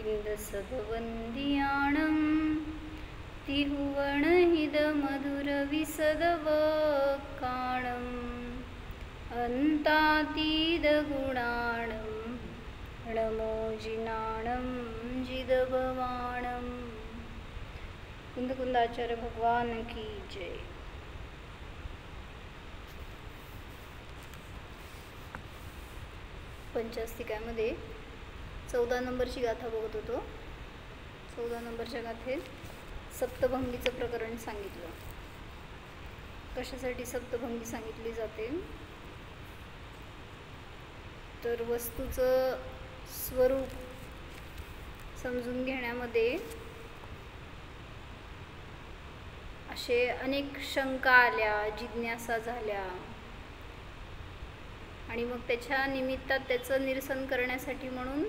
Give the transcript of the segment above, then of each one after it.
इंदसदवंदियाणं तिहुवणहिदमधुरविसदवकाणम् अन्तातीदगुणाणं णमोजिनाणं जिदभवाणं। कुंदकुंदाचार्य भगवान की जय। पंचास्तिकामध्ये 14 नंबरची गाथा बघत होतो। 14 नंबरच्या गाथेत सप्तभंगीचं प्रकरण सांगितलं। कशासाठी सप्तभंगी सांगितली जाते तर वस्तूचं स्वरूप समजून घेण्यामध्ये असे अनेक शंका आल्या, जिज्ञासा झाल्या आणि मग त्याच्या निमित्तात त्याचं निरसन करण्यासाठी म्हणून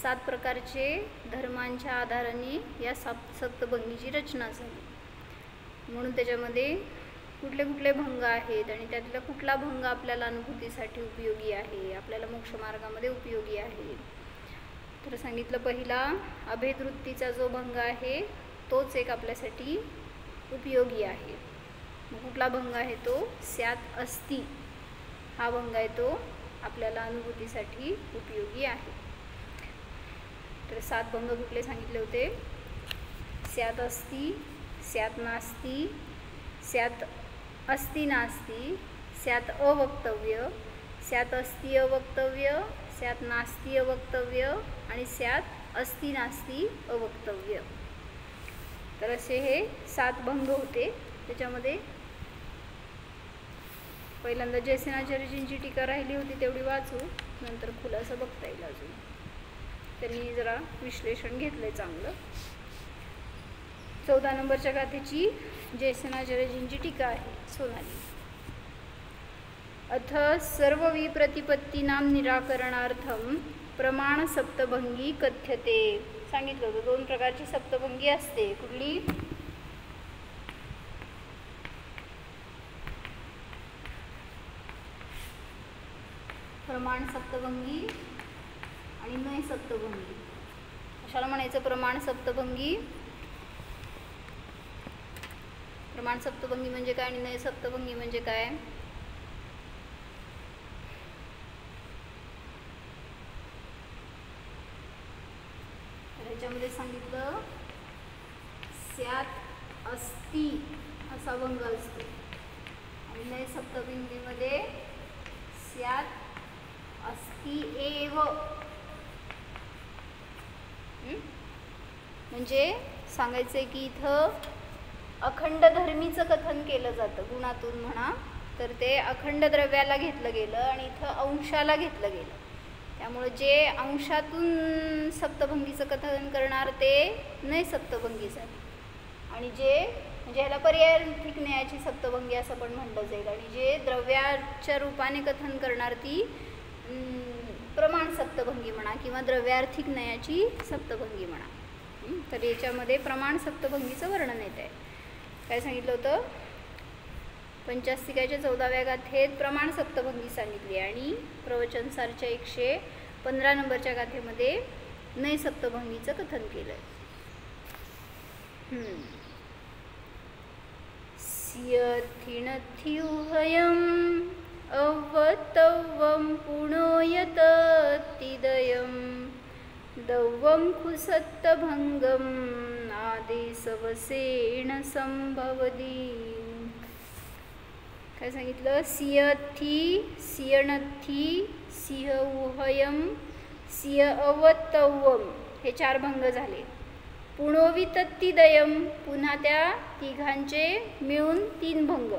7 प्रकारचे धर्मांच्या आधाराने या सप्तभंगीची रचना झाली। म्हणून त्याच्यामध्ये कुठले कुठले भंग आहेत आणि त्यातला कुठला भंग आपल्याला अनुभूतीसाठी उपयोगी आहे, आपल्याला मोक्षमार्गामध्ये उपयोगी आहे। तर सांगितलं पहिला अभेदवृत्तीचा जो भंग आहे तोच एक आपल्यासाठी उपयोगी आहे। मग कुठला भंग आहे तो स्यात् अस्ति हा भंग आहे, तो आपल्याला अनुभूतीसाठी उपयोगी आहे। तर 7 भंग कुठले सांगितले होते? स्यात् अस्ति, स्यात् नास्ति, स्यात् अस्ति नास्ति, स्यात् अवक्तव्य, स्यात् अस्ति अवक्तव्य, स्यात् नास्ति अवक्तव्य आणि स्यात् अस्ति नास्ति अवक्तव्य। तर असे हे 7 भंग होते। त्याच्यामध्ये पहिल्यांदा जयसेनाचार्यजींची टीका राहिली होती, तेवढी वाचू, नंतर खुलासा बघता येईल। अजून त्यांनी जरा विश्लेषण घेतलंय चांगलं। 14 नंबरच्या गाथेची जयसेनाचार्यजींची टीका आहे सोनाली। अथ सर्व विप्रतिपत्तीनां निराकरणार्थं प्रमाण सप्तभंगी कथ्यते। सांगितलं होतं 2 प्रकारची सप्तभंगी असते। कुठली? प्रमाण सप्तभंगी आणि नय सप्तभंगी। कशाला म्हणायचं प्रमाण सप्तभंगी? प्रमाण सप्तभंगी म्हणजे काय आणि नय सप्तभंगी म्हणजे काय? ह्याच्यामध्ये सांगितलं स्यात् अस्ति असा भंग असतो आणि नय सप्तभंगीमध्ये स्यात् अस्ति एव। म्हणजे सांगायचंय की इथं अखंड धर्मीचं कथन केलं जातं गुणातून म्हणा, तर ते अखंड द्रव्याला घेतलं गेलं आणि इथं अंशाला घेतलं गेलं। त्यामुळे जे अंशातून सप्तभंगीचं कथन करणार ते नय सप्तभंगी झाली आणि जे म्हणजे ह्याला पर्यायार्थिक न्यायाची सप्तभंगी असं पण म्हटलं जाईल आणि जे द्रव्याच्या रूपाने कथन करणार ती प्रमाण सप्तभंगी म्हणा किंवा द्रव्यार्थिक न्यायाची सप्तभंगी म्हणा। तर याच्यामध्ये प्रमाण सप्तभंगीचं वर्णन येत आहे। काय सांगितलं होतं? पंचास्तिकाच्या 14व्या गाथेत प्रमाण सप्तभंगी सांगितली आणि प्रवचनसारच्या 115 नंबरच्या गाथेमध्ये नय सप्तभंगीचं कथन केलंय। स्यथिणथ्युहयम् अवतवं पुणोयततिदयं दवं खुसत्तभंगम् आदेशवसेन संभवति। काय सांगितलं? सियथी, सियणथी, सिंहउहयं, सिय अवतवम हे 4 भंग झाले। पुणोवितत्तिदयं पुन्हा त्या तिघांचे मिळून 3 भंग।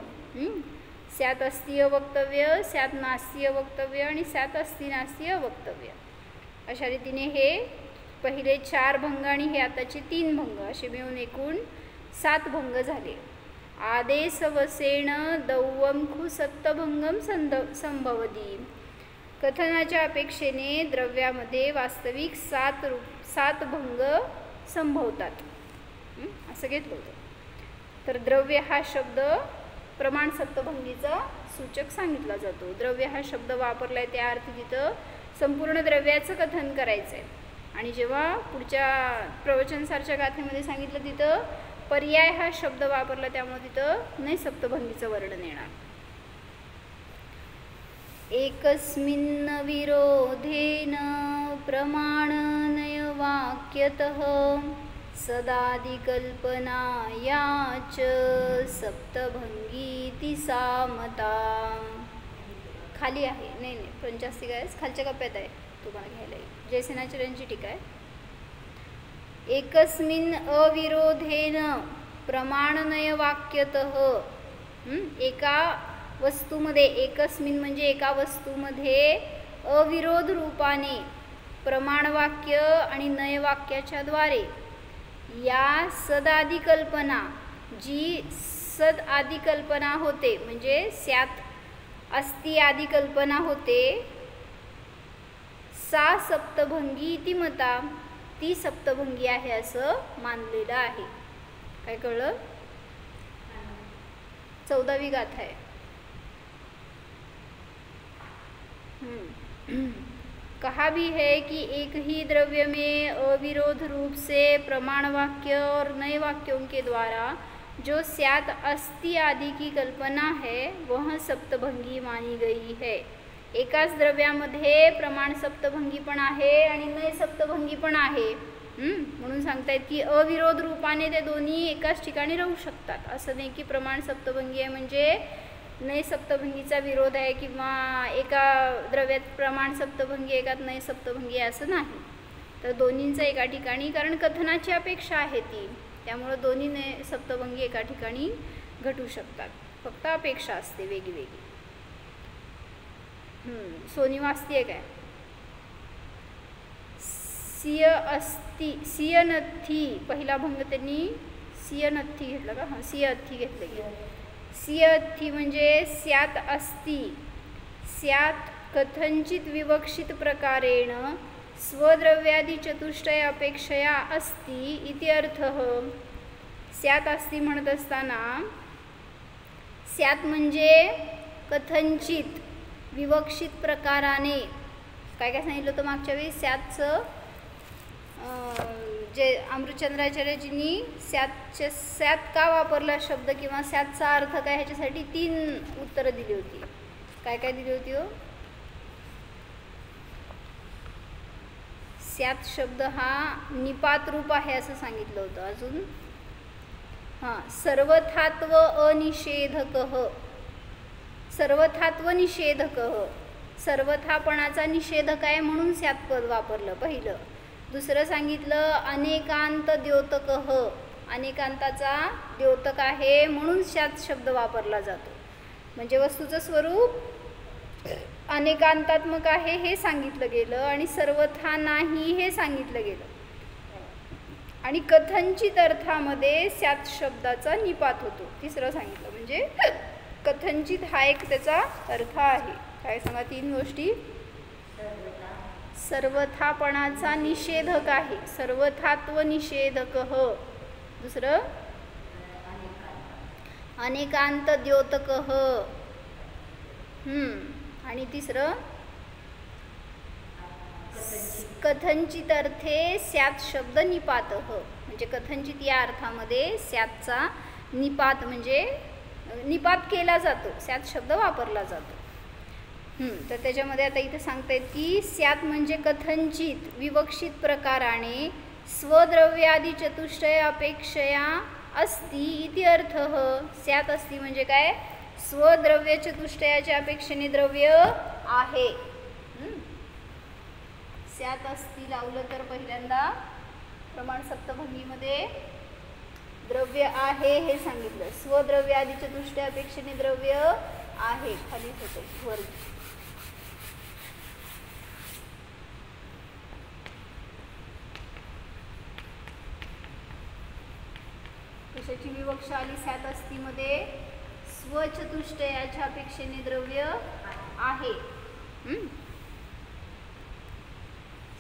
स्यात् अस्ति अवक्तव्य, स्यात् नास्ति अवक्तव्य आणि स्यात् अस्ति नास्ति अवक्तव्य। अशा रीतीने हे पहिले 4 भंग आणि हे आताचे 3 भंग असे मिळून एकूण 7 भंग झाले। आदेशवसेन दौवंखु सप्तभंगम संभवती। कथनाच्या अपेक्षेने द्रव्यामध्ये वास्तविक 7 भंग संभवतात असं घेतलं होतं। तर द्रव्य हा शब्द प्रमाण सप्तभंगीचा सूचक सांगितला जातो। द्रव्य हा शब्द वापरलाय त्या अर्थी तिथं संपूर्ण द्रव्याचं कथन करायचंय आणि जेव्हा पुढच्या प्रवचनसारच्या गाथेमध्ये सांगितलं तिथं पर्याय हा शब्द वापरला, त्यामुळे तिथं नैसप्तभंगीचं वर्णन येणार. एकस्मिन् विरोधेन प्रमाणनय वाक्यतः सदादिकल्पनाया च सप्तभंगीति सामता. खाली आहे, नाही 85 आहे, खालच्या कप्प्यात आहे, तुम्हाला घ्यायला येईल. जयसेनाचार्यांची टीका आहे. एकस्मिन् अविरोधेन प्रमाणनय वाक्यतः, एका वस्तूमध्ये, एकस्मिन् म्हणजे एका वस्तूमध्ये अविरोध रूपाने प्रमाणवाक्य आणि नयवाक्याच्या द्वारे या सदादी कल्पना, जी सद आदी कल्पना होते म्हणजे स्यात अस्ति आदी कल्पना होते, सा सप्तभंगी इति मता, ती सप्तभंगी आहे असं मानलेलं आहे. काय कळलं? 14वी गाथा आहे. कहा भी है कि एक ही द्रव्य में अविरोध रूप से प्रमाण वाक्य और नए वाक्यों के द्वारा जो स्यात अस्ति आदि की कल्पना है वह सप्तभंगी मानी गई है. एकाच द्रव्यामध्ये प्रमाण सप्तभंगी पण आहे आणि नय सप्तभंगी पण आहे. म्हणून सांगतायत की अविरोध रूपाने ते दोन्ही एकाच ठिकाणी राहू शकतात. असं नाही की प्रमाण सप्तभंगी आहे म्हणजे नय सप्तभंगीचा विरोध आहे किंवा एका द्रव्यात प्रमाण सप्तभंगी एकात नय सप्तभंगी आहे असं नाही. तर दोन्हींचं एका ठिकाणी, कारण कथनाची अपेक्षा आहे ती, त्यामुळं दोन्ही नय सप्तभंगी एका ठिकाणी घटू शकतात, फक्त अपेक्षा असते वेगळी. सोनी वाचतीये काय? सिय अस्ति सियनथी, पहिला भंग त्यांनी सियनथी घेतला का? हां, सियथी घेतलं की. सियथी म्हणजे स्यात अस्ति, स्यात कथंचित विवक्षित प्रकारेण स्वद्रव्यादि चतुष्टय अपेक्षया अस्ति इति अर्थः. स्यात अस्ति म्हणत असताना स्यात म्हणजे कथंचित विवक्षित प्रकाराने, काय काय सांगितलं होतं मागच्या वेळी? स्यातचं जे अमृतचंद्राचार्यजींनी स्यात का वापरला शब्द किंवा स्यातचा अर्थ काय ह्याच्यासाठी 3 उत्तरं दिली होती. काय काय दिली होती हो? स्यात शब्द हा निपात रूप आहे असं सांगितलं होतं. अजून सर्वथात्व अनिषेधकः, सर्वथात्व निषेधकः, सर्वथापणाचा निषेधक आहे म्हणून स्यात पद वापरलं पहिलं. दुसरं सांगितलं अनेकांत द्योतकः, अनेकांताचा द्योतक आहे म्हणून स्यात शब्द वापरला जातो. म्हणजे वस्तूचं स्वरूप अनेकांतात्मक आहे हे सांगितलं गेलं आणि सर्वथा नाही हे सांगितलं गेलं. आणि कथंचित अर्थामध्ये स्यात शब्दाचा निपात होतो. तिसरं सांगितलं म्हणजे कथंचित हा एक त्याचा अर्थ आहे. काय सांगा? 3 गोष्टी. सर्वथापणाचा निषेधक आहे, सर्वथात्व निषेधकः. दुसरं अनेकांत द्योतकः. आणि तिसरं कथंचित अर्थे स्यात शब्द निपातः, म्हणजे कथंचित या अर्थामध्ये स्यातचा निपात म्हणजे निपात केला जातो, स्यात शब्द वापरला जातो. तर त्याच्यामध्ये आता इथे सांगतायत की स्यात म्हणजे कथंचित विवक्षित प्रकाराने स्वद्रव्यादि चतुष्टय अपेक्षया अस्ति इति अर्थः. स्यात अस्ति म्हणजे काय? स्वद्रव्य चतुष्टयाच्या अपेक्षेने द्रव्य आहे. स्यात अस्ति लावलं तर पहिल्यांदा प्रमाण सप्तभंगीमध्ये द्रव्य आहे हे सांगितलं. स्वद्रव्यादि चतुष्टय अपेक्षेने द्रव्य आहे, खाली होतं वर. कशाची विवक्षा आली? स्यात अस्तिमध्ये स्वचतुष्टयाच्या अपेक्षेने द्रव्य आहे.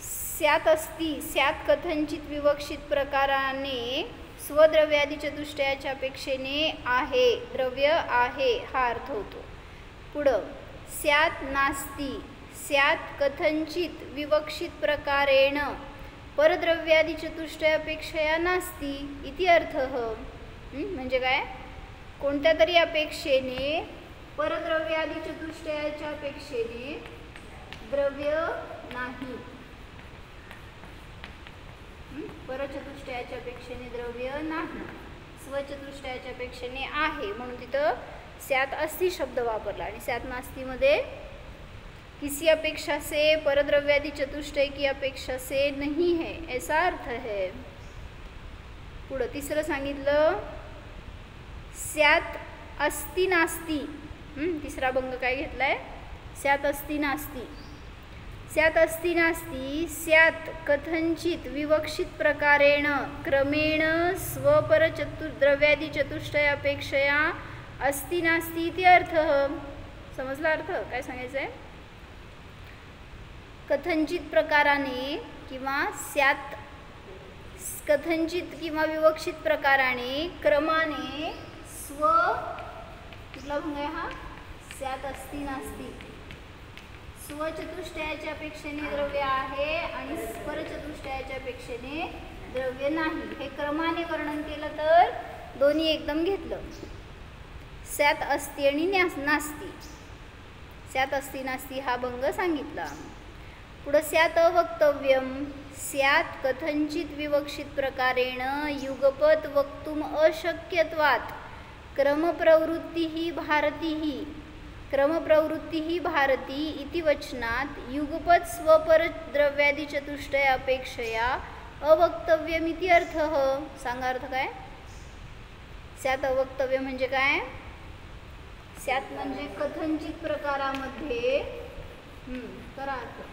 स्यात अस्ति, स्यात कथंचित विवक्षित प्रकाराने स्वद्रव्यादि चतुष्टयाच्या अपेक्षेने आहे, द्रव्य आहे हा अर्थ होतो. पुढं स्यात नास्ति, स्यात कथंचित विवक्षित प्रकारेण परद्रव्यादि चतुष्टयापेक्षया नास्ति इति अर्थः। म्हणजे काय, कोणत्या तरी अपेक्षेने परद्रव्यादि चतुष्टयाच्या अपेक्षेने द्रव्य नाही, परचतुष्टयाच्या अपेक्षेने द्रव्य नाही, स्वचतुष्टयाच्या अपेक्षेने आहे, म्हणून तिथं स्यात् अस्ति शब्द वापरला। आणि स्यात् नास्तीमध्ये किसी अपेक्षा से परद्रव्यादि चतुष्टय की अपेक्षा से नहीं है ऐसा अर्थ है। पुढं तिसरं सांगितलं स्यात् अस्ति नास्ति। तिसरा भंग काय घेतलाय, स्यात् अस्ति नास्ति। स्यात् अस्ति नास्ति स्यात् कथंचित विवक्षित प्रकारेण क्रमेण स्वपरद्रव्यादि चतुष्टय अपेक्षया अस्ति नास्ति इति अर्थः। समजला अर्थ काय सांगायचं आहे? कथंचित प्रकाराने किंवा स्यात् कथंचित किंवा विवक्षित प्रकाराने क्रमाने स्व कुठला भंग आहे हा, स्यात् अस्ति नास्ति, स्वचतुष्टयाच्या अपेक्षेने द्रव्य आहे आणि परचतुष्टयाच्या अपेक्षेने द्रव्य नाही, हे क्रमाने वर्णन केलं तर दोन्ही एकदम घेतलं, स्यात् अस्ति आणि नास्ति। स्यात् अस्ति नास्ति हा भंग सांगितला। पुढं स्यात् अवक्तव्यम स्यात् कथंचित विवक्षित प्रकारेण युगपत वक्तुम अशक्यत्वात् क्रमप्रवृत्तिः भारती इति वचनात् युगपत स्वपरद्रव्यादि चतुष्टय अपेक्षया अवक्तव्यमिति अर्थः। सांगा अर्थ काय? स्यात् अवक्तव्य म्हणजे काय? स्यात् म्हणजे कथंचित प्रकारामध्ये करा अर्थ,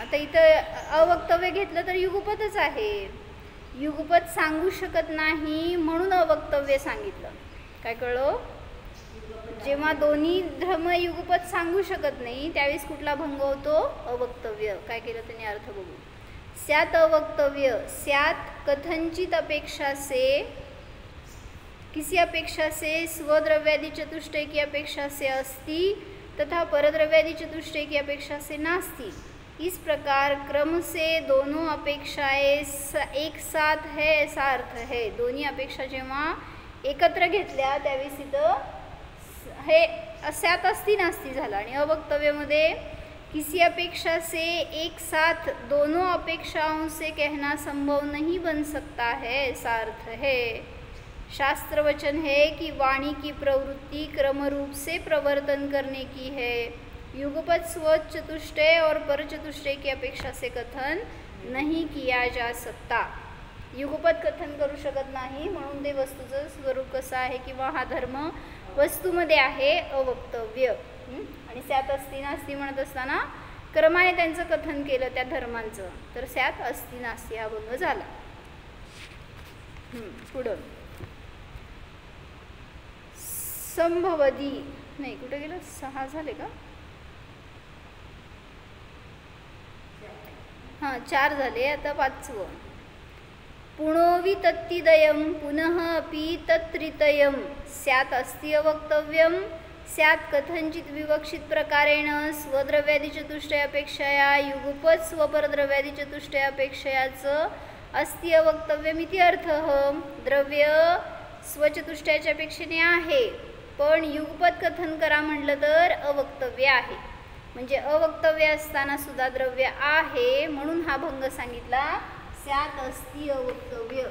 आता इथं अवक्तव्य घेतलं तर युगपतच आहे, युगपत सांगू शकत नाही म्हणून अवक्तव्य सांगितलं। काय कळलं? जेव्हा दोन्ही धर्म युगपत सांगू शकत नाही त्यावेळेस कुठला भंग होतो? अवक्तव्य। काय केलं त्याने अर्थ बघू। स्यात् अवक्तव्य स्यात् कथंचित अपेक्षा से, किसी अपेक्षा से स्वद्रव्यादि चतुष्टय की अपेक्षा से अस्ति तथा परद्रव्यादि चतुष्टय की अपेक्षा से नास्ति। इस प्रकार क्रम से दोनों अपेक्षाएं एक साथ है ऐसा अर्थ है। दोन्ही अपेक्षा जेव्हा एकत्र घेतल्या त्यावेळेस इथं हे स्यात् अस्ति नास्ति झाला। आणि अवक्तव्यमध्ये किसी अपेक्षा से एक साथ दोनों अपेक्षाओं से कहना संभव नहीं बन सकता है ऐसा अर्थ है। शास्त्र वचन है कि वाणी की प्रवृत्ति क्रम रूप से प्रवर्तन करने की है, युगपत स्वचतुष्टय और परचतुष्टय की अपेक्षा से कथन नहीं किया जा सकता। युगपत कथन करू शकत नाही म्हणून ते वस्तूचं स्वरूप कसं आहे किंवा हा धर्म वस्तूमध्ये आहे अवक्तव्य। आणि स्यात् अस्ति नास्ति म्हणत असताना क्रमाने त्यांचं कथन केलं त्या धर्मांचं, तर स्यात् अस्ति नास्ति हा भंग झाला। पुढं संभवदी नाही, कुठे गेलं? 6 झाले का? 4 झाले, आता 5वं। पुणोवि तत्तिदयं पुनः अपि तत्त्रितयं स्यात् अस्ति अवक्तव्यं स्यात् कथंचित विवक्षित प्रकारेण स्वद्रव्यादि चतुष्टयापेक्षया युगपत स्वपरद्रव्यादि चतुष्टयापेक्षयाच अस्ति अवक्तव्यमिति अर्थः। द्रव्य स्वचतुष्टयाच्या अपेक्षेने आहे पण युगपत कथन करा म्हटलं तर अवक्तव्य आहे। म्हणजे अवक्तव्य असताना सुद्धा द्रव्य आहे म्हणून हा भंग सांगितला, स्यात् अस्ति अवक्तव्य।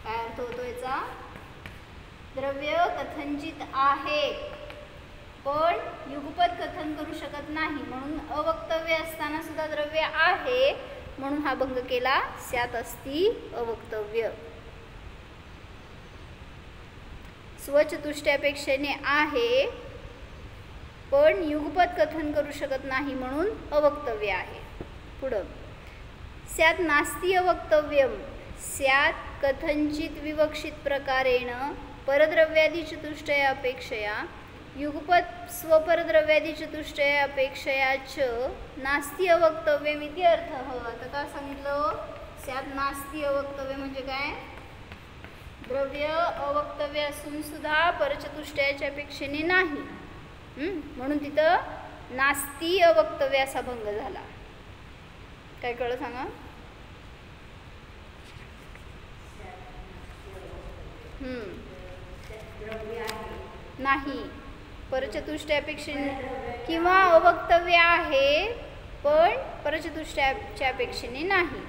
काय अर्थ होतो याचा? द्रव्य कथंचित आहे पण युगपत कथन करू शकत नाही म्हणून अवक्तव्य असताना सुद्धा द्रव्य आहे म्हणून हा भंग केला, स्यात् अस्ति अवक्तव्य। स्वचतुष्टयापेक्षेने आहे पण युगपत कथन करू शकत नाही म्हणून अवक्तव्य आहे। पुढं स्यात् नास्ति अवक्तव्यम स्यात् कथंचित विवक्षित प्रकारेण परद्रव्यादि चतुष्टयापेक्षया युगपत स्वपरद्रव्यादि चतुष्टयापेक्षया च नास्ति अवक्तव्यमिति अर्थः। आता काय सांगितलं? स्यात् नास्ती अवक्तव्य म्हणजे काय? द्रव्य अवक्तव्य असून सुद्धा परचतुष्टयाच्या अपेक्षेने नाही, म्हणून तिथं नास्ती अवक्तव्य असा भंग झाला. काय कळलं सांगा? नाही, परचतुष्टयापेक्षेने किंवा अवक्तव्य आहे पण परचतुष्टयाच्या अपेक्षेने नाही.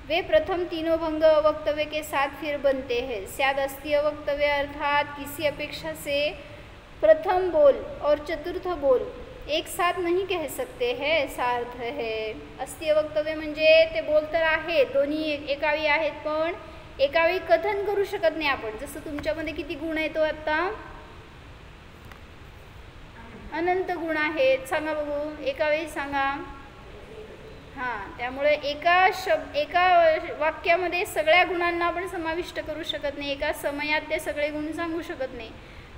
वे प्रथम तीनों भंग अवक्तव्य के साथ फिर बनते हैं. स्याद अस्ति अवक्तव्य अर्थात किसी अपेक्षा से प्रथम बोल और चतुर्थ बोल एक साथ नहीं कह सकते हैं, ऐसा अर्थ है. अस्ति अवक्तव्य म्हणजे ते बोल तर आहेत, दोन्ही एकावी आहेत, पण एकावेळी कथन करू शकत नाही आपण. जसं तुमच्यामध्ये किती गुण आहेत? तो आता अनंत गुण आहेत. सांगा बघू, एकावेळी सांगा. हां, त्यामुळे एका वाक्यामध्ये सगळ्या गुणांना आपण समाविष्ट करू शकत नाही, एका समयात ते सगळे गुण सांगू शकत नाही.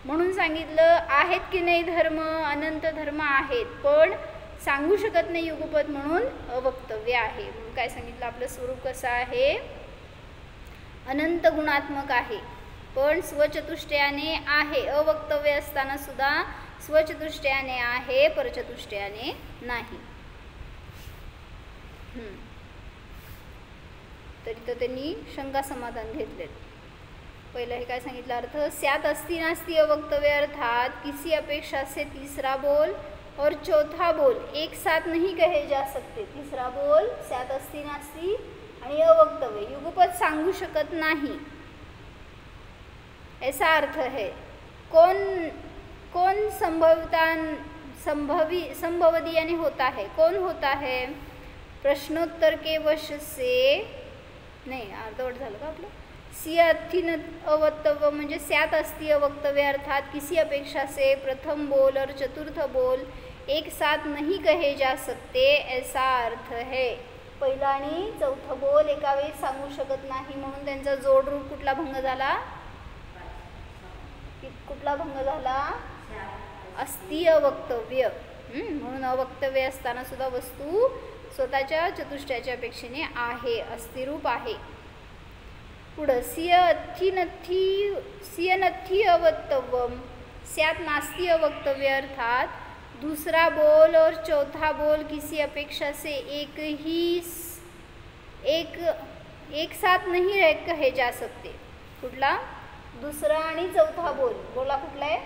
म्हणून सांगितलं आहेत की नाही धर्म, अनंत धर्म आहेत, पण सांगू शकत नाही युगपत, म्हणून अवक्तव्य आहे. म्हणून काय सांगितलं? आपलं स्वरूप कसं आहे? अनंत गुणात्मक आहे, पण स्वचतुष्टयाने आहे. अवक्तव्य असताना सुद्धा स्वचतुष्टयाने आहे, परचतुष्टयाने नाही. तरी तर त्यांनी शंका समाधान घेतलेत. पहिलं हे काय सांगितलं अर्थ? स्यात् अस्ति नास्ति अवक्तव्य अर्थात किसी अपेक्षा से तीसरा बोल और चौथा बोल एक साथ नहीं कहे जा सकते. तीसरा बोल स्यात् अस्ति नास्ति आणि अवक्तव्य युगपत सांगू शकत नाही, ऐसा अर्थ है. कौन संभवदी यानी होता है. कौन होता है? प्रश्नोत्तर के वश से नाही, अर्धवट झालं का आपलं? स्यात् अवक्तव्य म्हणजे स्यात् अस्ति अवक्तव्य अर्थात किसी अपेक्षा से प्रथम बोल और चतुर्थ बोल एक साथ नहीं कहे जा सकते, ऐसा अर्थ है. पहिला आणि चौथं बोल एका वेळी सांगू शकत नाही, म्हणून त्यांचा जोड रूप कुठला भंग झाला? कुठला भंग झाला? अस्ति अवक्तव्य. म्हणून अवक्तव्य असताना सुद्धा वस्तू स्वतःच्या चतुष्टयाच्या अपेक्षेने आहे, अस्थिरूप आहे. पुढं सियनथी अवक्तव्यम स्यात् नास्ति अवक्तव्य अर्थात दूसरा बोल और चौथा बोल किसी अपेक्षा से एक साथ नहीं कहे जा सकते. कुठला? दुसरा आणि चौथा बोल. बोला कुठला आहे?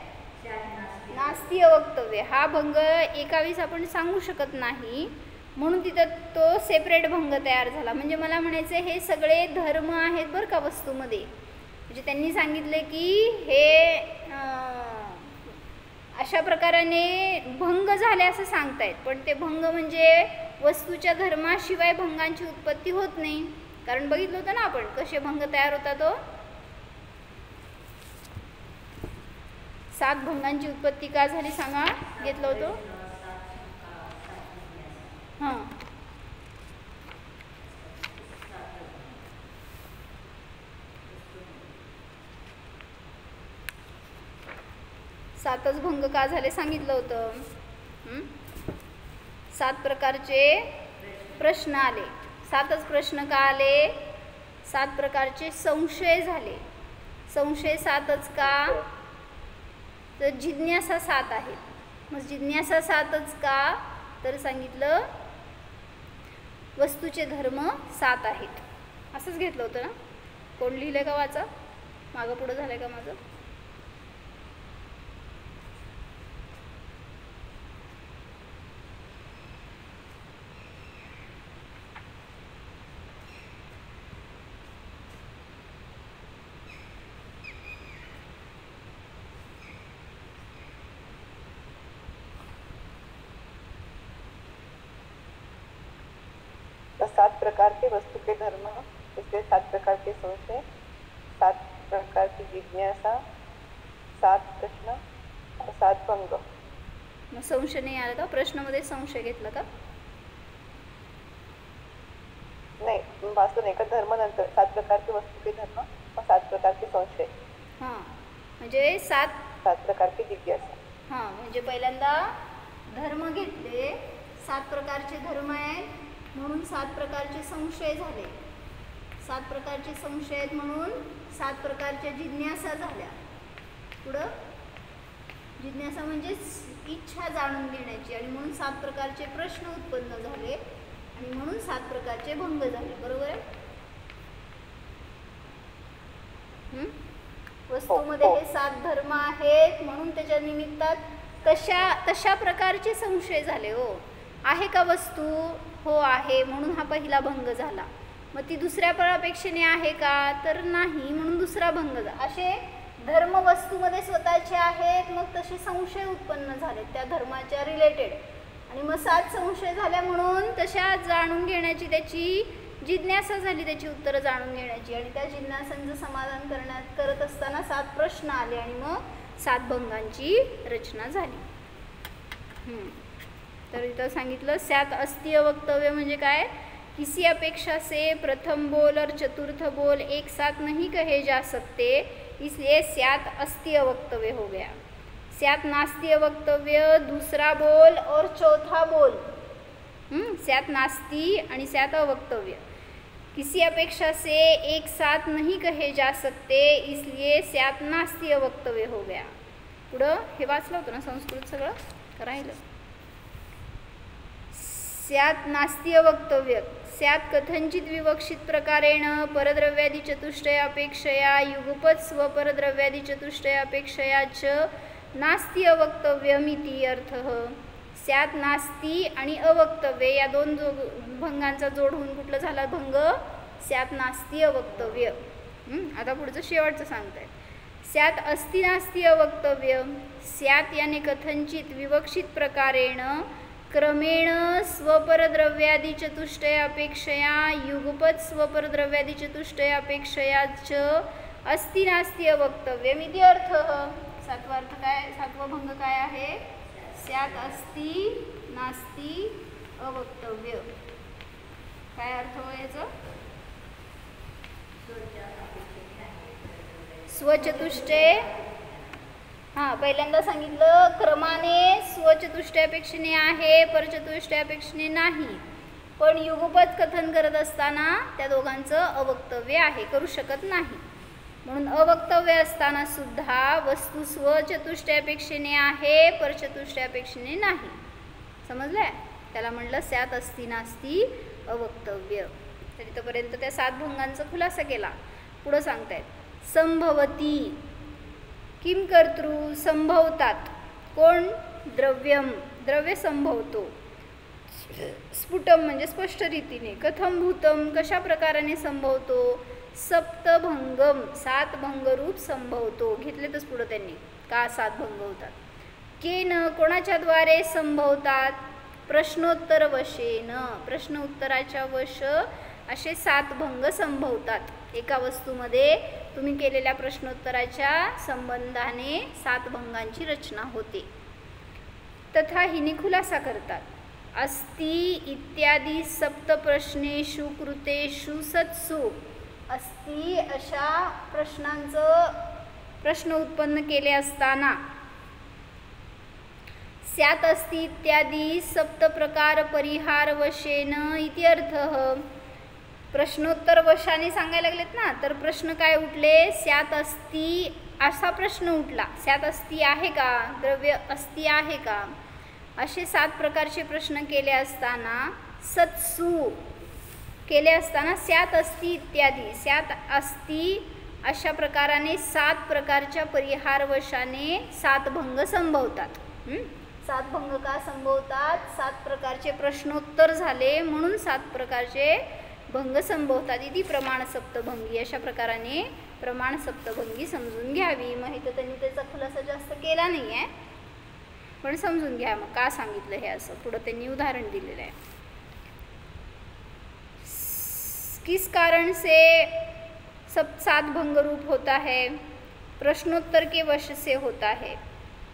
नास्ति अवक्तव्य. हा भंग एकावीस आपण सांगू शकत नाही, म्हणून तिथं तो सेपरेट भंग तयार झाला. म्हणजे मला म्हणायचं हे सगळे धर्म आहेत बरं का वस्तूमध्ये. म्हणजे त्यांनी सांगितले की हे अशा प्रकाराने भंग झाले असं सांगतायत, पण ते भंग म्हणजे वस्तूच्या धर्माशिवाय भंगांची उत्पत्ती होत नाही. कारण बघितलं होतं ना आपण कसे भंग तयार होता. तो 7 भंगांची उत्पत्ती का झाली सांगा? घेतलं होतं. हां, सातच भंग का झाले सांगितलं होतं. 7 प्रकारचे प्रश्न आले. 7च प्रश्न का आले? 7 प्रकारचे संशय झाले. संशय 7च का? तर जिज्ञासा 7 आहेत. मग जिज्ञासा 7च का? तर सांगितलं वस्तूचे धर्म 7 आहेत. असंच घेतलं होतं ना? कोण लिहिलं का? वाचा. मागं पुढं झालंय का माझं? तो 7 प्रकार के वस्तु के धर्म, इसलिए 7 प्रकार के संशय, 7 प्रकार की जिज्ञासा, 7 प्रश्न और 7 भंग. मग संशय नाही आला का? प्रश्नामध्ये संशय घेतला का? नाही, वास्तव नाही का धर्म नंतर 7 प्रकार के वस्तु के धर्म और 7 प्रकार के संशय. हां, म्हणजे 7 प्रकार की जिज्ञासा. हां, म्हणजे पहिल्यांदा धर्म घेतले. 7 प्रकारचे धर्म आहेत. म्हणून 7 प्रकारचे संशय झाले. 7 प्रकारचे संशय आहेत म्हणून 7 प्रकारच्या जिज्ञासा झाल्या. पुढं जिज्ञासा म्हणजे इच्छा जाणून घेण्याची, आणि म्हणून 7 प्रकारचे प्रश्न उत्पन्न झाले, आणि म्हणून 7 प्रकारचे भंग झाले. बरोबर आहे. वस्तूमध्ये हे 7 धर्म आहेत म्हणून त्याच्या निमित्तात तशा प्रकारचे संशय झाले. हो, आहे का वस्तू? हो आहे, म्हणून हा पहिला भंग झाला. मग ती दुसऱ्या अपेक्षेने आहे का? तर नाही, म्हणून दुसरा भंग झाला. असे धर्म वस्तूमध्ये स्वतःचे आहेत, मग तसे संशय उत्पन्न झाले त्या धर्माच्या रिलेटेड, आणि मग 7 संशय झाल्या म्हणून तशा जाणून घेण्याची त्याची जिज्ञासा झाली, त्याची उत्तरं जाणून घेण्याची, आणि त्या जिज्ञासांचं समाधान करत असताना 7 प्रश्न आले, आणि मग 7 भंगांची रचना झाली. तर इथं सांगितलं 7 अस्तीय वक्तव्य म्हणजे काय? किसी अपेक्षा से प्रथम बोल और चतुर्थ बोल एक साथ नहीं कहे जा सकते, इसलिए 7 अस्तीय वक्तव्य हो गया. 7 नास्तीय वक्तव्य, दूसरा बोल और चौथा बोल. 7 नास्ती आणि 7 अवक्तव्य. किसी अपेक्षा से एक साथ नहीं कहे जा सकते, इसलिए 7 नास्तीय वक्तव्य हो गया. पुढं हे वाचलं होतं ना संस्कृत सगळं राहिलं. 7 नास्तीय वक्तव्य. 7 कथंचित विवक्षित प्रकारेण परद्रव्यादि चतुष्टय अपेक्षया युगपत स्वपरद्रव्यादि चतुष्टय अपेक्षया च नास्तीय वक्तव्यमिति अर्थः. 7 नास्ती आणि अवक्तव्य या 2 भंगांचा जोड होऊन कुठलं झाला भंग? 7 नास्तीय वक्तव्य. आता पुढचं शेवटचं सांगतायत. 7 अस्ति नास्ती अवक्तव्य. 7 याने कथंचित विवक्षित प्रकारेण क्रमेण स्वपरद्रव्यादि चतुष्टय अपेक्षया युगपत स्वपरद्रव्यादि चतुष्टय अपेक्षया च अस्ति नास्ती अवक्तव्यमिति अर्थः. 7वा अर्थ काय? 7वा भंग काय आहे? 7 अस्ति नास्ती अवक्तव्य. काय अर्थ हो याचा? स्वचतुष्टय. पहिल्यांदा सांगितलं क्रमाने स्वचतुष्टयापेक्षेने आहे, परचतुष्टयापेक्षेने नाही. पण युगपत कथन करत असताना त्या दोघांचं अवक्तव्य आहे, करू शकत नाही. म्हणून अवक्तव्य असताना सुद्धा वस्तू स्वचतुष्टयापेक्षेने आहे, परचतुष्टयापेक्षेने नाही. समजलंय? त्याला म्हणलं 7 अस्ति नास्ती अवक्तव्य. तर इथपर्यंत त्या 7 भंगांचा खुलासा केला. पुढं सांगतायत संभवती. किम कर्तृ संभवतात. कोण? द्रव्यम, द्रव्य संभवतो. स्फुटम म्हणजे स्पष्ट रीतीने. कथम भूतम, कशा प्रकाराने संभवतो. सप्तभंगम, 7 भंगरूप संभवतो. घेतलेतच पुढं त्यांनी का 7 भंग होतात. केन, कोणाच्याद्वारे संभवतात. प्रश्नोत्तर वशेन, प्रश्न उत्तराच्या वश असे 7 भंग संभवतात. एका वस्तूमध्ये तुम्ही केलेल्या प्रश्नोत्तराच्या संबंधाने 7 भंगांची रचना होते. तथा हिने खुलासा करतात. अस्ति इत्यादी सप्तप्रश्नेषु कृतेषु सत्सु. अस्ति अशा प्रश्नांचं प्रश्न उत्पन्न केले असताना 7 अस्ति इत्यादी सप्तप्रकार परिहार वशेन इति अर्थः. प्रश्नोत्तर वशाने सांगायला लागलेत ना, तर प्रश्न काय उठले? 7 अस्ति असा प्रश्न उठला. 7 अस्ति आहे का, द्रव्य अस्ति आहे का, असे 7 प्रकारचे प्रश्न केले असताना सत्सु केले असताना 7 अस्ति इत्यादी 7 अस्ति अशा प्रकाराने 7 प्रकारच्या परिहार वशाने 7 भंग संभवतात. 7 भंग का संभवतात? 7 प्रकारचे प्रश्नोत्तर झाले म्हणून 7 प्रकारचे भंग संभवतात. इति प्रमाण सप्तभंगी. अशा प्रकाराने प्रमाण सप्तभंगी समजून घ्यावी. माहिती त्यांनी त्याचा खुलासा जास्त केला नाही आहे, पण समजून घ्या मग का सांगितलं हे असं. पुढं त्यांनी उदाहरण दिलेलं आहे. किस कारण से 7 भंग रूप होता है? प्रश्नोत्तर के वश से होता है.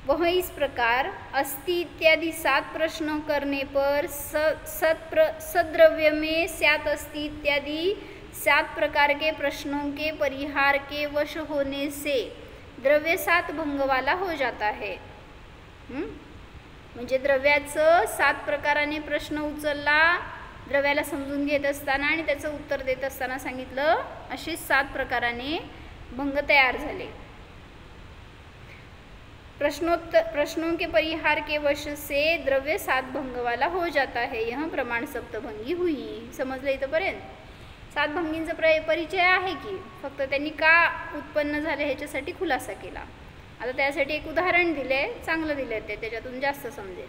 वह इस प्रकार अस्ति इत्यादि 7 प्रश्न करने पर सद्रव्य में 7 अस्ति इत्यादि 7 प्रकार के प्रश्नों के परिहार के वश होने से द्रव्य 7 भंग वाला हो जाता है. म्हणजे द्रव्याचं 7 प्रकाराने प्रश्न उचलला द्रव्याला समजून घेत असताना आणि त्याचं उत्तर देत असताना सांगितलं असे 7 प्रकाराने भंग तयार झाले। प्रश्नों के परिहार के वश से द्रव्य 7 भंग वाला हो जाता है, यह प्रमाण सप्तभंगी हुई। समजलं इथंपर्यंत? 7 भंगींचा परिचय आहे की, फक्त त्यांनी का उत्पन्न झाले ह्याच्यासाठी खुलासा केला। आता त्यासाठी एक उदाहरण दिले, चांगलं दिले, ते त्याच्यातून जास्त समजेल।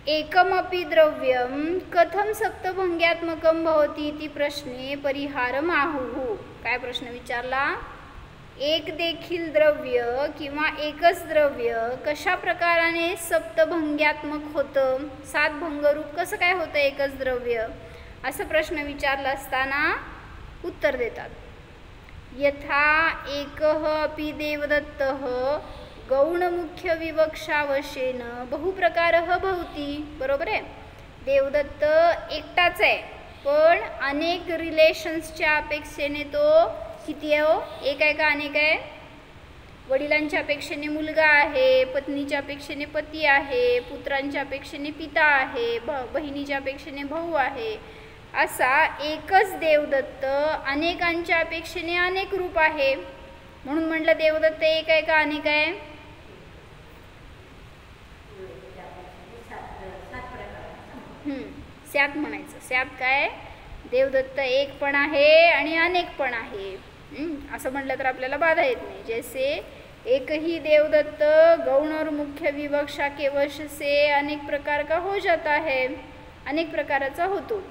एकमपि द्रव्यम कथम सप्तभंग्यात्मकम भवति इति प्रश्ने परिहारम आहुः। काय प्रश्न विचारला? एक देखील द्रव्य किंवा एकच द्रव्य कशा प्रकाराने सप्तभंग्यात्मक होतं, 7 भंगरूप कसं काय होतं एकच द्रव्य, असं प्रश्न विचारला असताना उत्तर देतात। यथा एकः अपि देवदत्तः गौणमुख्य विवक्षावशेन बहुप्रकारः भवति। बरोबर आहे, देवदत्त एकटाच आहे पण अनेक रिलेशन्सच्या अपेक्षेने तो किती आहे हो? एक आहे का अनेक आहे? वडिलांच्या अपेक्षेने मुलगा आहे, पत्नीच्या अपेक्षेने पती आहे, पुत्रांच्या अपेक्षेने पिता आहे, बहिणीच्या अपेक्षेने भाऊ आहे। असा एकच देवदत्त अनेकांच्या अपेक्षेने अनेक रूप आहे, म्हणून म्हटलं देवदत्त एक आहे का अनेक आहे? 7 म्हणायचं। 7 काय? देवदत्त एक पण आहे आणि अनेक पण आहे, असं म्हटलं तर आपल्याला बाधा येत नाही। जैसे एक ही देवदत्त गौण और मुख्य विवक्षा के वश से अनेक प्रकार का हो जाता है, अनेक प्रकाराचा होतो।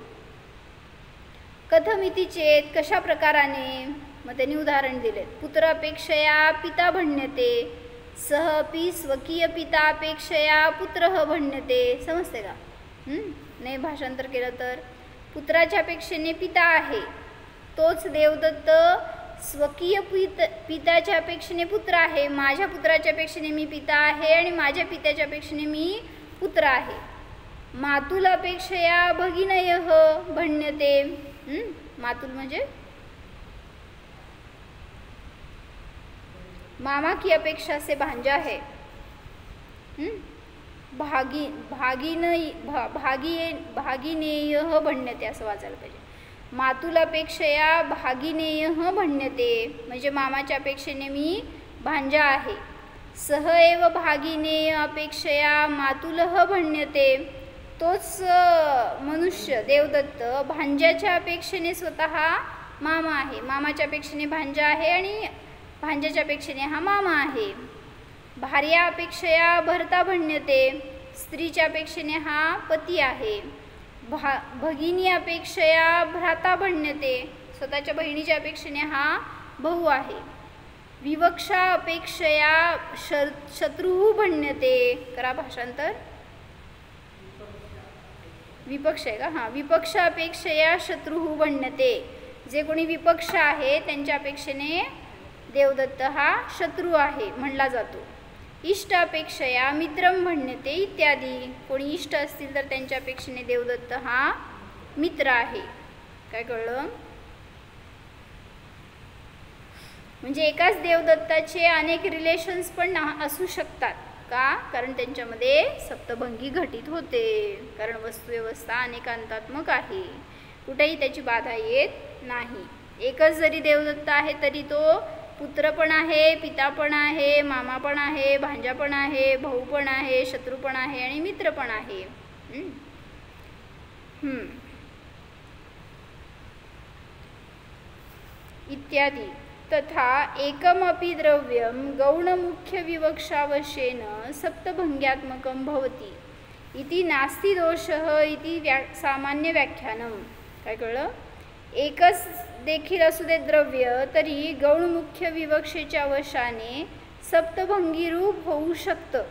कथमिति चेत, कशा प्रकाराने? मग त्यांनी उदाहरण दिले। पुत्रापेक्षया पिता भण्यते, सह अपि स्वकीय पितापेक्षया पुत्रः भण्यते। समजते का? नाही भाषांतर केलं तर पुत्राच्या अपेक्षेने पिता आहे, तोच देवदत्त स्वकीय पित्याच्या अपेक्षेने पुत्र आहे। माझ्या पुत्राच्या अपेक्षेने मी पिता आहे आणि माझ्या पित्याच्या अपेक्षेने मी पुत्र आहे। मातुल अपेक्षया भगिनयः भण्यते। मातुल म्हणजे मामा की अपेक्षा से भांजा है। भागिनेयः भण्यते असं वाचायला पाहिजे। मातुल अपेक्षया भागिनेयः भण्यते म्हणजे मामाच्या अपेक्षेने मी भांजा आहे। सह एव भागिनेय अपेक्षया मातुलः भण्यते, तोच मनुष्य देवदत्त भांज्याच्या अपेक्षेने स्वतः मामा आहे, मामाच्या अपेक्षेने भांजा आहे आणि भांज्याच्या अपेक्षेने हा मामा आहे। भार्या अपेक्षया भर्ता भण्यते, स्त्रीच्या अपेक्षेने हा पती आहे। भगिनी अपेक्षया भ्राता भण्यते, स्वतःच्या बहिणीच्या अपेक्षेने हा भाऊ आहे। विवक्षा अपेक्षया शत्रुः भण्यते। करा भाषांतर। विपक्ष आहे का? हां, विपक्ष अपेक्षया शत्रुः भण्यते, जे कोणी विपक्ष आहे त्यांच्या अपेक्षेने देवदत्त हा शत्रू आहे म्हणला जातो। इष्ट अपेक्षया मित्रं भण्यते इत्यादी, कोणी इष्ट असतील तर त्यांच्या अपेक्षेने देवदत्त हा मित्र आहे। काय कळलं? म्हणजे एकाच देवदत्ताचे अनेक रिलेशन्स पण असू शकतात का? कारण त्यांच्यामध्ये सप्तभंगी घटित होते, कारण वस्तुव्यवस्था अनेकांतात्मक आहे, कुठेही त्याची बाधा येत नाही। एकच जरी देवदत्त आहे तरी तो पुत्र पण आहे, पिता पण आहे, मामा पण आहे, भांजा पण आहे, भाऊ पण आहे, शत्रू पण आहे आणि मित्र पण आहे। इत्यादी। तथा एकमपि द्रव्यम गौणमुख्य विवक्षावशेन सप्तभंग्यात्मकं भवति इति नास्ति दोषः इति सामान्य व्याख्यानम। काय कळलं? एकच देखील असू दे द्रव्य तरी गौणमुख्य विवक्षेच्या वशाने सप्तभंगी रूप होऊ शकतं,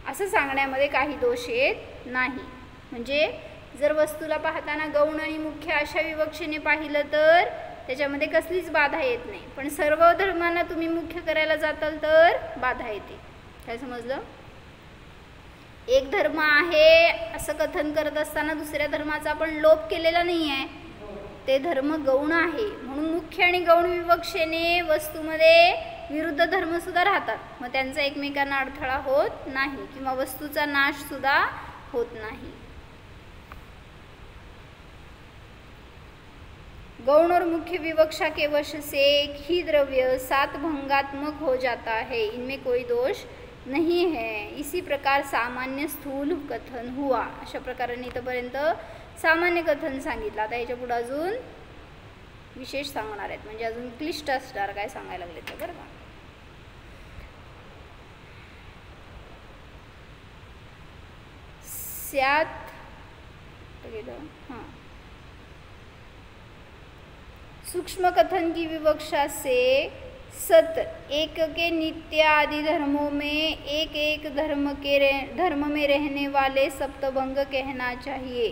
असं सांगण्यामध्ये काही दोष येत नाही। म्हणजे जर वस्तूला पाहताना गौण आणि मुख्य अशा विवक्षेने पाहिलं तर त्याच्यामध्ये कसलीच बाधा येत नाही, पण सर्व धर्मांना तुम्ही मुख्य करायला जाताल तर बाधा येते। काय समजलं? एक धर्म आहे असं कथन करत असताना दुसऱ्या धर्माचा आपण लोप केलेला नाही आहे, ते धर्म गौण आहे म्हणून मुख्य आणि गौण विवक्षेने वस्तूमध्ये विरुद्ध धर्मसुद्धा राहतात, मग त्यांचा एकमेकांना अडथळा होत नाही किंवा वस्तूचा नाश सुद्धा होत नाही। गौण और मुख्य विवक्षा के वश से एक ही द्रव्य 7 भंगात्मक हो जाता है, इनमें कोई दोष नहीं है. इसी प्रकार सामान्य स्थूल कथन हुआ. अशा प्रकारे इथपर्यंत सामान्य कथन सांगितलं. आता याच्या पुढे अजून विशेष सांगणार आहेत, म्हणजे अजून क्लिष्ट असणार काय सांगायला लागले तर बरं का. स्यात हाँ सूक्ष्म कथन की विवक्षा से सत एक के नित्य आदि धर्मों में एक एक धर्म में रहने वाले सप्तभंग कहना चाहिए.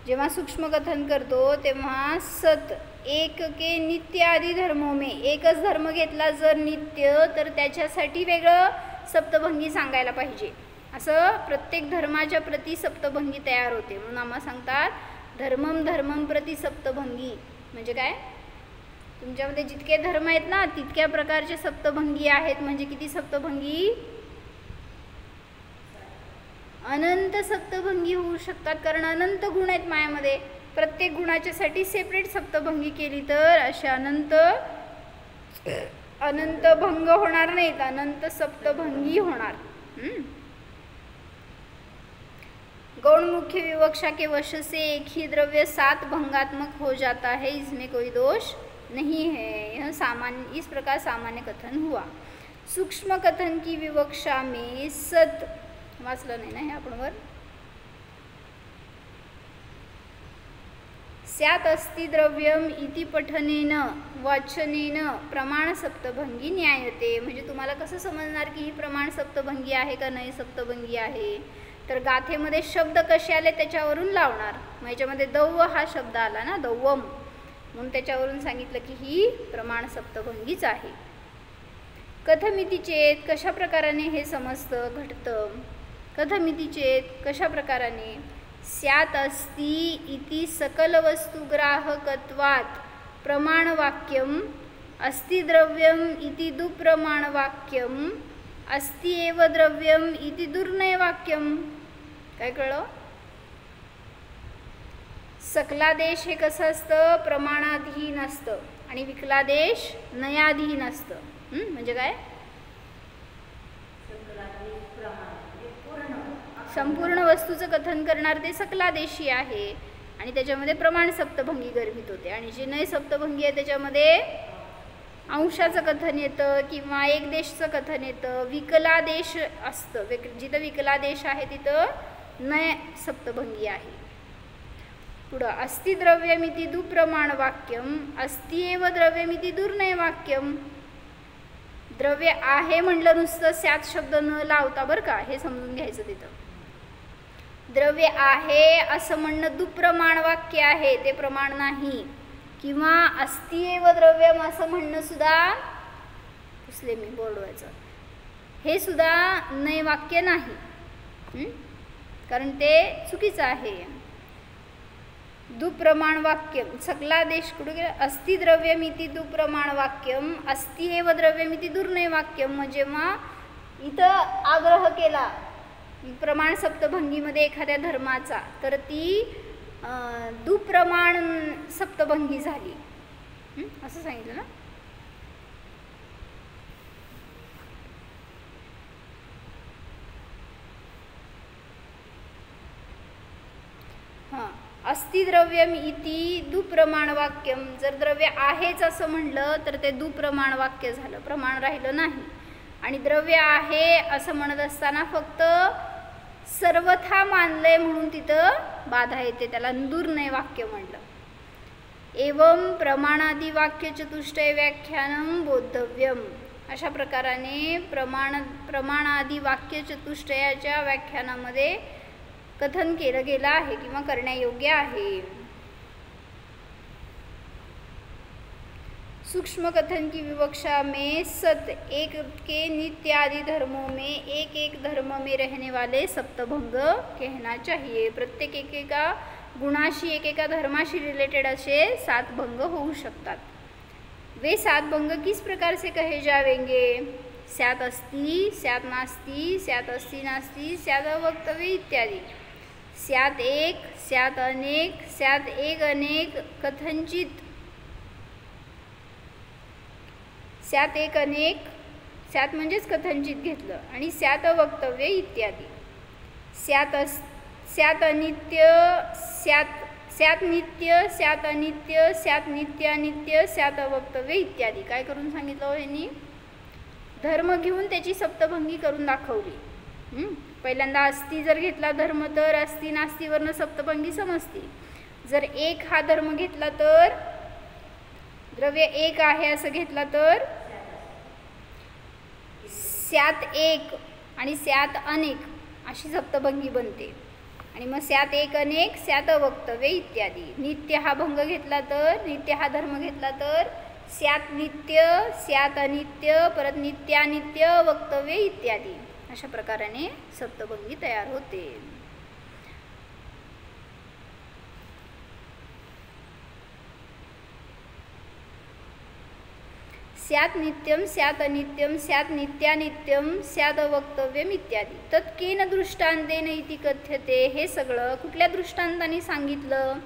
जेव्हा सूक्ष्म कथन करतो तेव्हा सत एक के नित्य आदि धर्मों में, एकच धर्म घेतला जर नित्य तर त्याच्यासाठी वेगळं सप्तभंगी सांगायला पाहिजे. असं प्रत्येक धर्माच्या प्रति सप्तभंगी तयार होते. म्हणून आम्हाला सांगतात धर्मम धर्मम प्रति सप्तभंगी. म्हणजे काय, तुमच्यामध्ये जितके धर्म आहेत ना तितक्या प्रकारचे सप्तभंगी आहेत. म्हणजे किती सप्तभंगी? अनंत सप्तभंगी होऊ शकतात, कारण अनंत गुण आहेत मायामध्ये. प्रत्येक गुणाच्यासाठी सेपरेट सप्तभंगी केली तर अशा अनंत भंग होणार नाहीत, अनंत सप्तभंगी होणार. गौण मुख्य विवक्षा के वश से एक ही द्रव्य 7 भंगात्मक हो जाता है, इसमें कोई दोष नहीं है. यह सामान्य, इस प्रकार सामान्य कथन हुआ. सूक्ष्म कथन की विवक्षा में सत वाचलं नाही ना हे आपण वर. स्यात् अस्ति द्रव्यम इति पठनेन वाचनेन प्रमाण सप्तभंगी न्यायते. म्हणजे तुम्हाला कसं समजणार की ही प्रमाण सप्तभंगी आहे का नाही सप्तभंगी आहे, तर गाथेमध्ये शब्द कसे आले त्याच्यावरून लावणार. मग याच्यामध्ये दौव हा शब्द आला ना, दौवम, म्हणून त्याच्यावरून सांगितलं की ही प्रमाण सप्तभंगीच आहे. कथमिति चेत, कशा प्रकाराने हे समजतं घडतं. कथमिति चेत, कशा प्रकाराने. स्यात् अस्ति इति सकल वस्तुग्राहकत्वात् प्रमाणवाक्यम, अस्ति द्रव्यम इति दुप्रमाणवाक्यम, अस्ति एव द्रव्यम इति दुर्नयवाक्यम. काय कळलं? सकलादेश हे कसं असतं, प्रमाणाधीन असतं आणि विकलादेश नयाधीन असतं. म्हणजे काय, संपूर्ण वस्तूचं कथन करणार ते सकलादेशी आहे आणि त्याच्यामध्ये प्रमाण सप्तभंगी गर्भित होते. आणि जे नय सप्तभंगी आहे त्याच्यामध्ये अंशाचं कथन येतं किंवा एक देशचं कथन येतं. विकलादेश असतं, जिथं विकलादेश आहे तिथं नय सप्तभंगी आहे. पुढं अस्ति द्रव्यमिति दुप्रमाण वाक्यम, अस्ति एव द्रव्यमिति दुर्नय वाक्यम. द्रव्य आहे म्हणलं नुसतं स्यात शब्द न लावता बरं का, हे समजून घ्यायचं. तिथं द्रव्य आहे असं म्हणणं दुप्रमाण वाक्य आहे, ते प्रमाण नाही. किंवा अस्ति एव द्रव्यम असं म्हणणं सुद्धा पुसले मी बोलवायचं, हे सुद्धा नय वाक्य नाही, कारण ते चुकीचं आहे. दुप्रमाण वाक्यम, सकलादेश कुठे गेलं. अस्ति द्रव्यमिति दुप्रमाण वाक्यम, अस्ति एव द्रव्यमिति दुर्नय वाक्यम. जेव्हा इथं आग्रह केला प्रमाण सप्तभंगीमध्ये एखाद्या धर्माचा, तर ती दुप्रमाण सप्तभंगी झाली, असं सांगितलं ना. हां, अस्ति द्रव्यम इति दुप्रमाण वाक्यम. जर द्रव्य आहेच असं म्हणलं तर ते दुप्रमाण वाक्य झालं, प्रमाण राहिलं नाही. आणि द्रव्य आहे असं म्हणत असताना फक्त सर्वथा मानलंय म्हणून तिथं बाधा येते, त्याला दुर्नय वाक्य म्हणलं. एवं प्रमाणादि वाक्य चतुष्टय व्याख्यानम बोद्धव्यम. अशा प्रकाराने प्रमाणादि वाक्य चतुष्टयाच्या व्याख्यानामध्ये कथन केलं गेलं आहे किंवा करण्यायोग्य आहे. सूक्ष्म कथन की विवक्षा में सत एक के नित्य आदि धर्मों में एक एक धर्म में रहने वाले सप्तभंग कहना चाहिए. प्रत्येक एकेका गुणाशी एकेका धर्माशी रिलेटेड असे 7 भंग होऊ शकतात. वे 7 भंग किस प्रकार से कहे जावेंगे. स्यात् अस्ति, स्यात् नास्ति, स्यात् अस्ति नास्ति, स्यात् अवक्तव्य इत्यादि. स्यात् एक, स्यात् अनेक, स्यात् एक अनेक, कथंचित, स्यात एक अनेक, स्यात म्हणजेच कथनचित घेतलं, आणि स्यात अवक्तव्य इत्यादी. स्यात अनित्य, स्यात नित्य, स्यात अनित्य, स्यात नित्य अनित्य, स्यात अवक्तव्य इत्यादी. काय करून सांगितलं हो यांनी? धर्म घेऊन त्याची सप्तभंगी करून दाखवली. पहिल्यांदा अस्ति जर घेतला धर्म तर अस्ति नास्तीवरनं सप्तभंगी समजते. जर एक हा धर्म घेतला तर, द्रव्य एक आहे असं घेतला तर स्यात एक आणि स्यात अनेक अशी सप्तभंगी बनते. आणि मग स्यात एक अनेक, स्यात अवक्तव्य इत्यादी. नित्य हा भंग घेतला तर, नित्य हा धर्म घेतला तर स्यात नित्य, स्यात अनित्य, परत नित्यानित्य, वक्तव्य इत्यादी. अशा प्रकाराने सप्तभंगी तयार होते. स्यात् नित्यं स्यात् अनित्यं स्यात् नित्यानित्यं स्यात् अवक्तव्यम इत्यादी. तत्केन दृष्टांतेन इति कथ्यते. हे सगळं कुठल्या दृष्टांताने सांगितलं?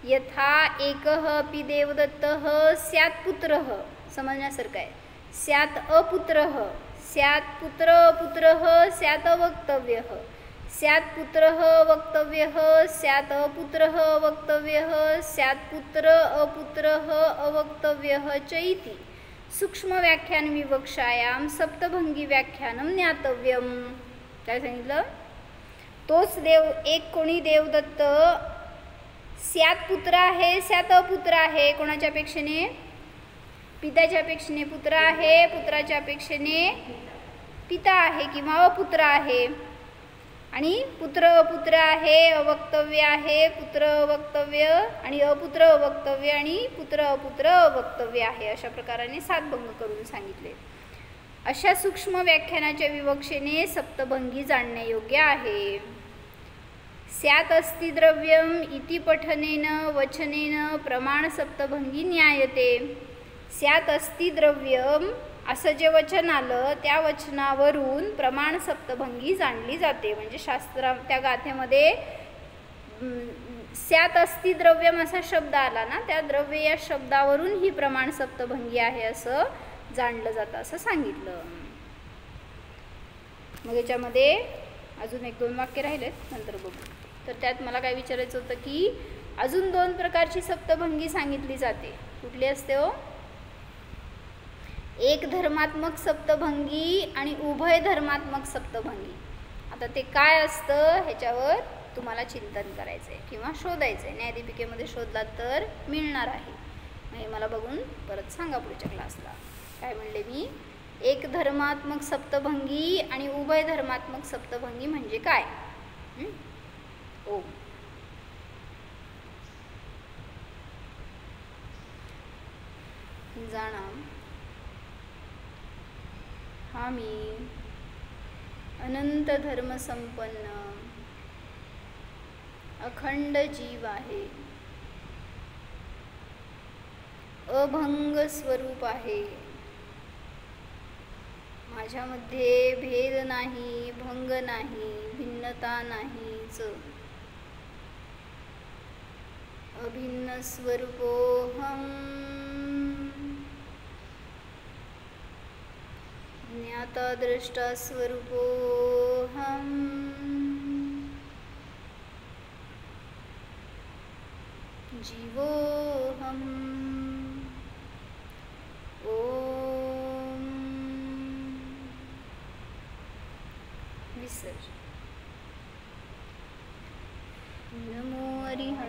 यथा एकः अपि देवदत्तः स्यात् पुत्रः, समजण्यासारखं आहे. स्यात् अपुत्रः, स्यात् पुत्र अपुत्रः स्यात् अवक्तव्यः, स्यात् पुत्रः वक्तव्यः, स्यात् अपुत्रः वक्तव्यः, स्यात् पुत्र अपुत्रः अवक्तव्यः च इति सूक्ष्म व्याख्यान विवक्षायाम सप्तभंगी व्याख्यानम ज्ञातव्यम. काय सांगितलं? तोच देव एक कोणी देवदत्त स्यात् पुत्र आहे, स्यात् अपुत्र आहे. कोणाच्या अपेक्षेने? पित्याच्या अपेक्षेने पुत्र आहे, पुत्राच्या अपेक्षेने पिता आहे किंवा अपुत्र आहे. आणि पुत्र अपुत्र आहे, अवक्तव्य आहे, पुत्र अवक्तव्य आणि अपुत्र अवक्तव्य आणि पुत्र अपुत्र अवक्तव्य आहे. अशा प्रकाराने 7 भंग करून सांगितले. अशा सूक्ष्म व्याख्यानाच्या विवक्षेने सप्तभंगी जाणणे योग्य आहे. स्यात् अस्ति द्रव्यम इति पठनेन वचनेन प्रमाण सप्तभंगी न्यायते. स्यात् अस्ति द्रव्यम असं जे वचन आलं त्या वचनावरून प्रमाण सप्तभंगी जाणली जाते. म्हणजे शास्त्रा त्या गाथेमध्ये स्यात् अस्ति द्रव्यम असा शब्द आला ना, त्या द्रव्य या शब्दावरून ही प्रमाण सप्तभंगी आहे असं जाणलं जातं असं सांगितलं. मग याच्यामध्ये अजून 1-2 वाक्य राहिलेत, नंतर बघू. तर त्यात मला काय विचारायचं होतं की अजून 2 प्रकारची सप्तभंगी सांगितली जाते. कुठली असते हो? एक धर्मात्मक सप्तभंगी आणि उभय धर्मात्मक सप्तभंगी. आता ते काय असतं ह्याच्यावर तुम्हाला चिंतन करायचं आहे किंवा शोधायचं आहे. न्यायदीपिकेमध्ये शोधला तर मिळणार आहे. हे मला बघून परत सांगा पुढच्या क्लासला. काय म्हणले मी? एक धर्मात्मक सप्तभंगी आणि उभय धर्मात्मक सप्तभंगी म्हणजे काय? ओम. जाणा हा मी अनंत धर्मसंपन्न अखंड जीव आहे, अभंग स्वरूप आहे. माझ्यामध्ये भेद नाही, भंग नाही, भिन्नता नाहीच. अभिन्न स्वरूपोऽहम् ज्ञाता दृष्टा स्वरूपोऽहम् जीवोऽहम्. ओम विसर्जन. नमो हरिहर.